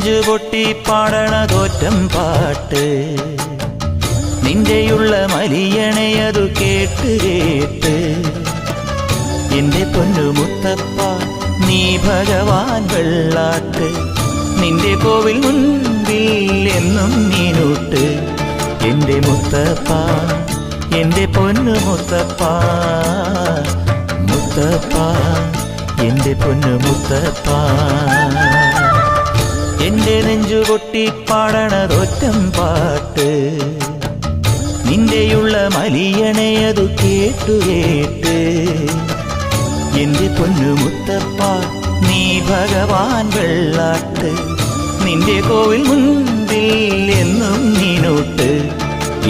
നെഞ്ചു പൊട്ടി പാടണതോറ്റം പാട്ട് നിന്റെയുള്ള മലിയണയതു കേട്ട് കേട്ട് എന്റെ പൊന്നു മുത്തപ്പ നീ ഭഗവാൻ വെള്ളാട്ട് നിന്റെ കോവിൽ മുൻപിൽ എന്നും നീനൂട്ട് എന്റെ മുത്തപ്പ എന്റെ പൊന്നു മുത്തപ്പ മുത്തപ്പ എന്റെ പൊന്നു മുത്തപ്പ എന്റെ നെഞ്ചു പൊട്ടി പാടണതൊറ്റം പാട്ട് നിന്റെയുള്ള മലിയണയതു കേട്ടു കേട്ട് എന്റെ പൊന്നു മുത്തപ്പ നീ ഭഗവാൻ വെള്ളാട്ട് നിന്റെ കോവിൽ മുൻപിൽ എന്നും നീനൂട്ട്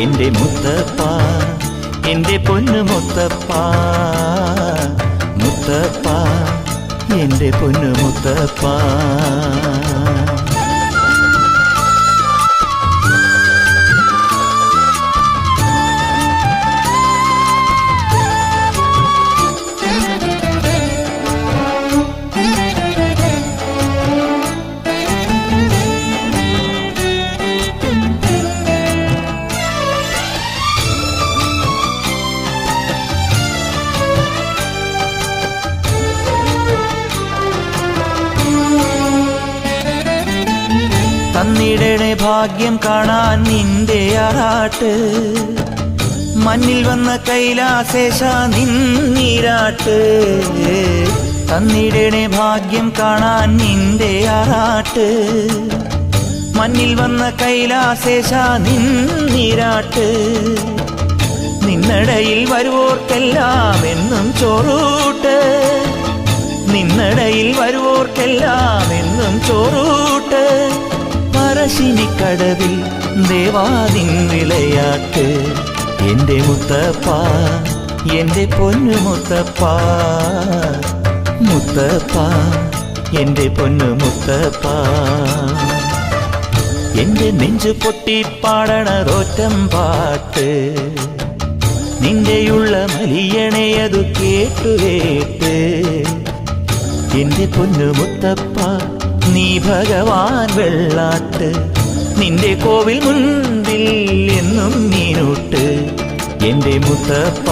എന്റെ മുത്തപ്പ എന്റെ പൊന്നു മുത്തപ്പ മുത്തപ്പ എന്റെ പൊന്നു മുത്തപ്പ തന്നിടണേ ഭാഗ്യം കാണാൻ നിന്റെ ആറാട്ട് മണ്ണിൽ വന്ന കൈലാസേശ നിന്നീരാട്ട് തന്നിടണേ ഭാഗ്യം കാണാൻ നിന്റെ ആറാട്ട് മണ്ണിൽ വന്ന കൈലാസേശ നിന്നീരാട്ട് നിന്നടയിൽ വരുവോർക്കെല്ലാം എന്നും ചോറൂട്ട് നിന്നടയിൽ വരുവോർക്കെല്ലാം എന്നും ചോറൂട്ട് പറശ്ശിനിക്കടവിൽ ദേവാദിൻ വിളയാട്ട് എന്റെ മുത്തപ്പ എന്റെ പൊന്നു മുത്തപ്പ മുത്തപ്പ എന്റെ പൊന്നു മുത്തപ്പ എന്റെ നെഞ്ചു പൊട്ടി പാടണതൊറ്റം പാട്ട് നിന്റെയുള്ള മലിയണയതു കേട്ടു കേട്ട് എന്റെ പൊന്നു മുത്തപ്പ നീ ഭഗവാൻ വെള്ളാട്ട് നിന്റെ കോവിൽ മുൻപിൽ എന്നും നീനൂട്ട് എന്റെ മുത്തപ്പ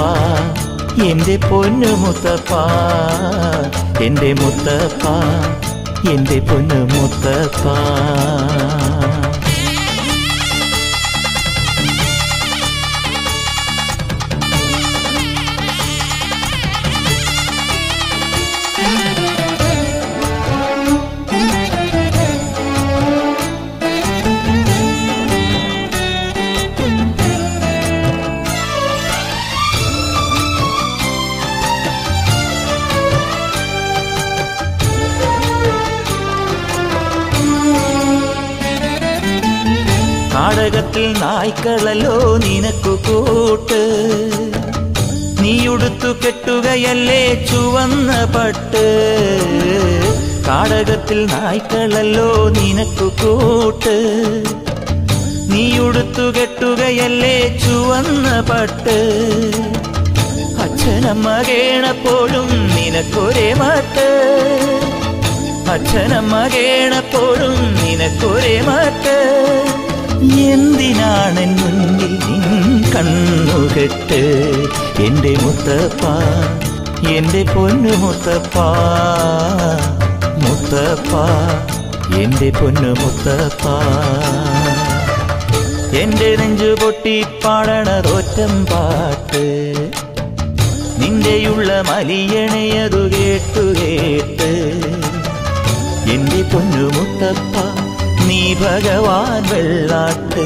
എന്റെ പൊന്നു മുത്തപ്പ എന്റെ മുത്തപ്പ എന്റെ പൊന്നു മുത്തപ്പ നാടകത്തിൽ നായ്ക്കളല്ലോ നിനക്കു കൂട്ട് നീയുടുത്തു കെട്ടുകയല്ലേ ചുവന്ന പട്ട് നാടകത്തിൽ നായ്ക്കളല്ലോ നിനക്കു കൂട്ട് നീയുടുത്തു കെട്ടുകയല്ലേ ചുവന്ന പട്ട് അച്ഛനമ്മ കേണപ്പോഴും നിനക്കൊരേ മട്ട് അച്ഛനമ്മ കേണപ്പോഴും നിനക്കൊരേ മട്ട് എന്തിനാണെൻ മുന്നിൽ നിൻ കണ്ണുകെട്ട് എന്റെ മുത്തപ്പ എന്റെ പൊന്നു മുത്തപ്പ മുത്തപ്പ എന്റെ പൊന്നു മുത്തപ്പ എന്റെ നെഞ്ചു പൊട്ടി പാടണതൊറ്റം പാട്ട് നിന്റെയുള്ള മലിയണയതു കേട്ടു കേട്ട് എന്റെ പൊന്നു മുത്തപ്പ നീ ഭഗവാൻ വെള്ളാട്ട്